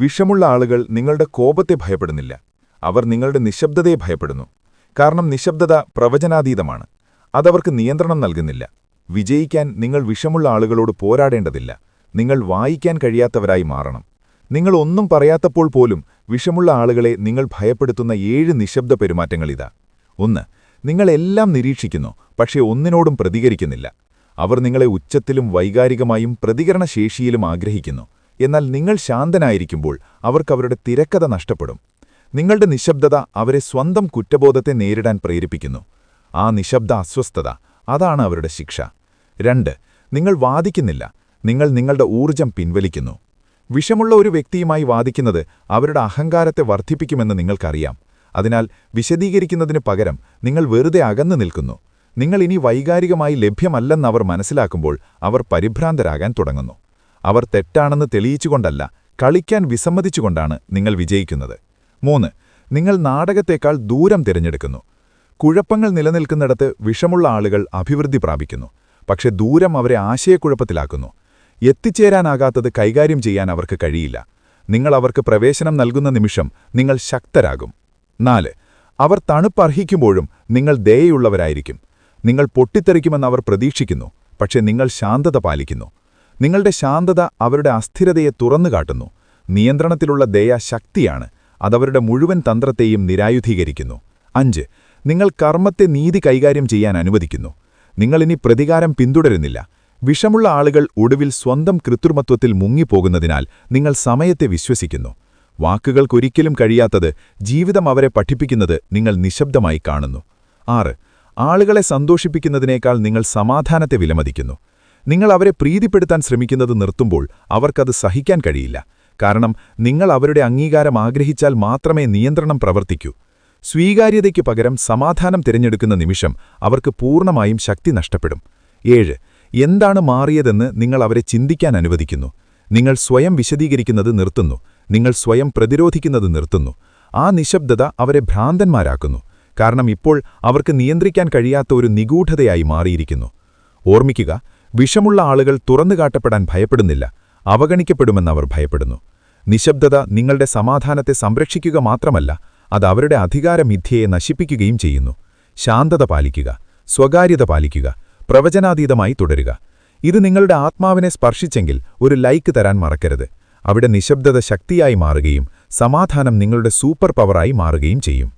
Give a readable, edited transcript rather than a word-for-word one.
വിഷമുള്ള ആളുകൾ നിങ്ങളുടെ കോപത്തെ ഭയപ്പെടുന്നില്ല. അവർ നിങ്ങളുടെ നിശബ്ദതയെ ഭയപ്പെടുന്നു. കാരണം നിശബ്ദത പ്രവചനാതീതമാണ്. അതവർക്ക് നിയന്ത്രണം നൽകുന്നില്ല. വിജയിക്കാൻ നിങ്ങൾ വിഷമുള്ള ആളുകളോട് പോരാടേണ്ടതില്ല. നിങ്ങൾ വായിക്കാൻ കഴിയാത്തവരായി മാറണം. നിങ്ങൾ ഒന്നും പറയാത്തപ്പോൾ പോലും വിഷമുള്ള ആളുകളെ നിങ്ങൾ ഭയപ്പെടുത്തുന്ന 7 നിശബ്ദ പെരുമാറ്റങ്ങളിതാ. 1. നിങ്ങളെല്ലാം നിരീക്ഷിക്കുന്നു, പക്ഷേ ഒന്നിനോടും പ്രതികരിക്കുന്നില്ല. അവർ നിങ്ങളെ ഉച്ചത്തിലും വൈകാരികമായും പ്രതികരണശേഷിയിലും ആഗ്രഹിക്കുന്നു. എന്നാൽ നിങ്ങൾ ശാന്തനായിരിക്കുമ്പോൾ അവർക്കവരുടെ തിരക്കഥ നഷ്ടപ്പെടും. നിങ്ങളുടെ നിശബ്ദത അവരെ സ്വന്തം കുറ്റബോധത്തെ നേരിടാൻ പ്രേരിപ്പിക്കുന്നു. ആ നിശബ്ദ അസ്വസ്ഥത, അതാണ് അവരുടെ ശിക്ഷ. 2. നിങ്ങൾ വാദിക്കുന്നില്ല, നിങ്ങൾ നിങ്ങളുടെ ഊർജം പിൻവലിക്കുന്നു. വിഷമുള്ള ഒരു വ്യക്തിയുമായി വാദിക്കുന്നത് അവരുടെ അഹങ്കാരത്തെ വർദ്ധിപ്പിക്കുമെന്ന് നിങ്ങൾക്കറിയാം. അതിനാൽ വിശദീകരിക്കുന്നതിന് പകരം നിങ്ങൾ വെറുതെ അകന്നു നിൽക്കുന്നു. നിങ്ങൾ ഇനി വൈകാരികമായി ലഭ്യമല്ലെന്നവർ മനസ്സിലാക്കുമ്പോൾ അവർ പരിഭ്രാന്തരാകാൻ തുടങ്ങുന്നു. അവർ തെറ്റാണെന്ന് തെളിയിച്ചുകൊണ്ടല്ല, കളിക്കാൻ വിസമ്മതിച്ചുകൊണ്ടാണ് നിങ്ങൾ വിജയിക്കുന്നത്. 3. നിങ്ങൾ നാടകത്തേക്കാൾ ദൂരം തിരഞ്ഞെടുക്കുന്നു. കുഴപ്പങ്ങൾ നിലനിൽക്കുന്നിടത്ത് വിഷമുള്ള ആളുകൾ അഭിവൃദ്ധി പ്രാപിക്കുന്നു. പക്ഷെ ദൂരം അവരെ ആശയക്കുഴപ്പത്തിലാക്കുന്നു. എത്തിച്ചേരാനാകാത്തത് കൈകാര്യം ചെയ്യാൻ അവർക്ക് കഴിയില്ല. നിങ്ങൾ അവർക്ക് പ്രവേശനം നൽകുന്ന നിമിഷം നിങ്ങൾ ശക്തരാകും. 4. അവർ തണുപ്പർഹിക്കുമ്പോഴും നിങ്ങൾ ദയയുള്ളവരായിരിക്കും. നിങ്ങൾ പൊട്ടിത്തെറിക്കുമെന്ന് അവർ പ്രതീക്ഷിക്കുന്നു, പക്ഷെ നിങ്ങൾ ശാന്തത പാലിക്കുന്നു. നിങ്ങളുടെ ശാന്തത അവരുടെ അസ്ഥിരതയെ തുറന്നുകാട്ടുന്നു. നിയന്ത്രണത്തിലുള്ള ദയ ശക്തിയാണ്. അതവരുടെ മുഴുവൻ തന്ത്രത്തെയും നിരായുധീകരിക്കുന്നു. 5. നിങ്ങൾ കർമ്മത്തെ നീതി കൈകാര്യം ചെയ്യാൻ അനുവദിക്കുന്നു. നിങ്ങളിനി പ്രതികാരം പിന്തുടരുന്നില്ല. വിഷമുള്ള ആളുകൾ ഒടുവിൽ സ്വന്തം കൃത്രിമത്വത്തിൽ മുങ്ങിപ്പോകുന്നതിനാൽ നിങ്ങൾ സമയത്തെ വിശ്വസിക്കുന്നു. വാക്കുകൾക്കൊരിക്കലും കഴിയാത്തത് ജീവിതം അവരെ പഠിപ്പിക്കുന്നത് നിങ്ങൾ നിശബ്ദമായി കാണുന്നു. 6. ആളുകളെ സന്തോഷിപ്പിക്കുന്നതിനേക്കാൾ നിങ്ങൾ സമാധാനത്തെ വിലമതിക്കുന്നു. നിങ്ങൾ അവരെ പ്രീതിപ്പെടുത്താൻ ശ്രമിക്കുന്നത് നിർത്തുമ്പോൾ അവർക്കത് സഹിക്കാൻ കഴിയില്ല. കാരണം നിങ്ങൾ അവരുടെ അംഗീകാരം ആഗ്രഹിച്ചാൽ മാത്രമേ നിയന്ത്രണം പ്രവർത്തിക്കൂ. സ്വീകാര്യതയ്ക്ക് പകരം സമാധാനം തിരഞ്ഞെടുക്കുന്ന നിമിഷം അവർക്ക് പൂർണ്ണമായും ശക്തി നഷ്ടപ്പെടും. 7. എന്താണ് മാറിയതെന്ന് നിങ്ങൾ അവരെ ചിന്തിക്കാൻ അനുവദിക്കുന്നു. നിങ്ങൾ സ്വയം വിശദീകരിക്കുന്നത് നിർത്തുന്നു. നിങ്ങൾ സ്വയം പ്രതിരോധിക്കുന്നത് നിർത്തുന്നു. ആ നിശബ്ദത അവരെ ഭ്രാന്തന്മാരാക്കുന്നു. കാരണം ഇപ്പോൾ അവർക്ക് നിയന്ത്രിക്കാൻ കഴിയാത്ത ഒരു നിഗൂഢതയായി മാറിയിരിക്കുന്നു. ഓർമ്മിക്കുക, വിഷമുള്ള ആളുകൾ തുറന്നുകാട്ടപ്പെടാൻ ഭയപ്പെടുന്നില്ല, അവഗണിക്കപ്പെടുമെന്നവർ ഭയപ്പെടുന്നു. നിശബ്ദത നിങ്ങളുടെ സമാധാനത്തെ സംരക്ഷിക്കുക മാത്രമല്ല, അത് അവരുടെ അധികാരമിഥ്യയെ നശിപ്പിക്കുകയും ചെയ്യുന്നു. ശാന്തത പാലിക്കുക, സ്വകാര്യത പാലിക്കുക, പ്രവചനാതീതമായി തുടരുക. ഇത് നിങ്ങളുടെ ആത്മാവിനെ സ്പർശിച്ചെങ്കിൽ ഒരു ലൈക്ക് തരാൻ മറക്കരുത്. അവിടെ നിശബ്ദത ശക്തിയായി മാറുകയും സമാധാനം നിങ്ങളുടെ സൂപ്പർ പവറായി മാറുകയും ചെയ്യും.